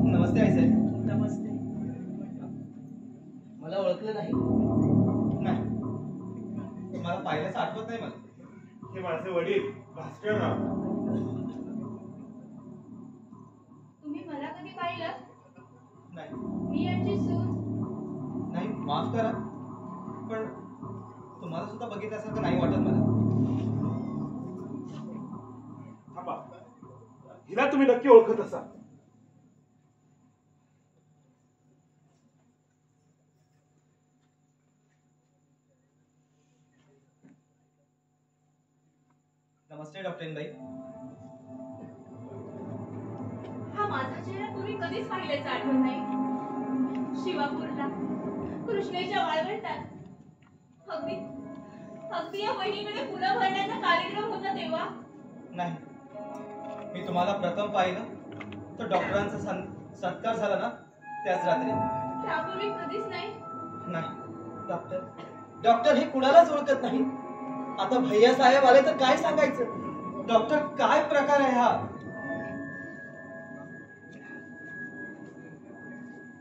नमस्ते आई साहेब. नमस्ते. मला ओळखलं नाही? नाही, मला पाहिल्याचं आठवत नाही मला. हे माझे वडील भास्करराव. तुम्ही मला कधी पाहिलं? नाही. मी यांची सून. नाही, माफ करा, पण तुम्हाला सुद्धा बघितल्यासारखं नाही वाटत मला. थांबा, हिला तुम्ही नक्की ओळखत असाल. नमस्ते डॉक्टरीनबाई. हा माझा चेहरा तुम्ही कधीच पाहिल्याचं आठवण नाही. शिवापूरला कृष्णेच्या वाळवंटात अगदी अगदी या बहिणीकडे फुलं भरण्याचा कार्यक्रम होता तेव्हा. नाही, मी तुम्हाला प्रथम पाहिलं तर डॉक्टरांचा सत्कार झाला ना त्याच रात्री. त्यापूर्वी कधीच नाही. नाही डॉक्टर हे कुणालाच ओळखत नाही. आता भैया साहेब आले तर काय सांगायचं? डॉक्टर, काय प्रकार आहे हा?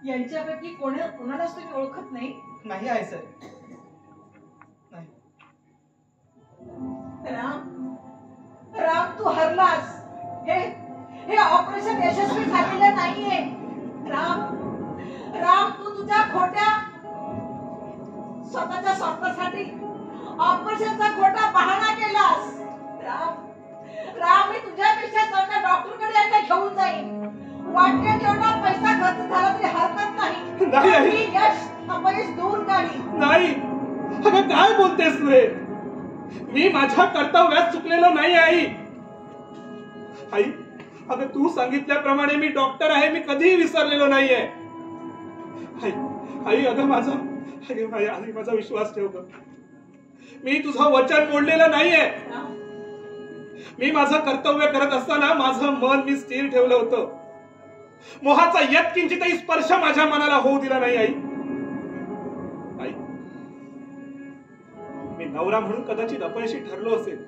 यांच्यापैकी कोणालाच तुम्ही ओळखत नाही? नाही आहे सर, नाही. राम, तू हरलास. हे ऑपरेशन यशस्वी झालेलं नाहीये. राम, तू तुझ्या खोट्या स्वतःच्या स्वार्थासाठी ऑपरेशनचा खोटा बहाणा केलास. राम, मी तुझ्यापेक्षा चांगल्या डॉक्टरकडे यांना घेऊन जाईन. वाटते तेवढा पैसा खर्च झाला तरी हरकत नाही. नाही. यश अपयश दूर काढी. नाही, अगं काय बोलतेस रे? मी माझ्या कर्तव्यात चुकलेलो नाही आई. आई, अगं तू सांगितल्याप्रमाणे मी डॉक्टर आहे, मी कधीही विसरलेलो नाहीये. आई, अगं माझा विश्वास ठेव ग. मी तुझं वचन मोडलेलं नाहीये. मी माझं कर्तव्य करत असताना माझं मन मी स्थिर ठेवलं होतं. मोहाचा यत्किंचितही स्पर्श माझ्या मनाला होऊ दिला नाही. आई, मी नवरा म्हणून कदाचित अपयशी ठरलो असेल,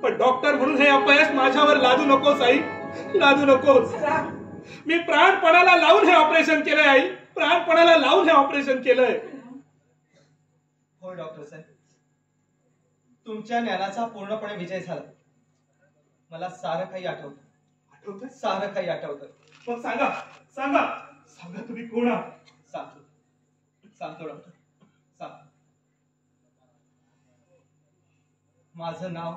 पण डॉक्टर म्हणून हे अपयश माझ्यावर लादू नकोस आई, लादू नकोस. मी प्राणपणाला लावून हे ऑपरेशन केलंय आई, प्राणपणाला लावून हे ऑपरेशन केलंय. होय डॉक्टर साहेब, तुमच्या ज्ञानाचा पूर्णपणे विजय झाला. मला सारं काही आठवतं. सारं काही आठवतं. मग सांगा सांगा सांगा, तुम्ही कोण आहात? सांगतो डॉक्टर, सांगतो. माझं नाव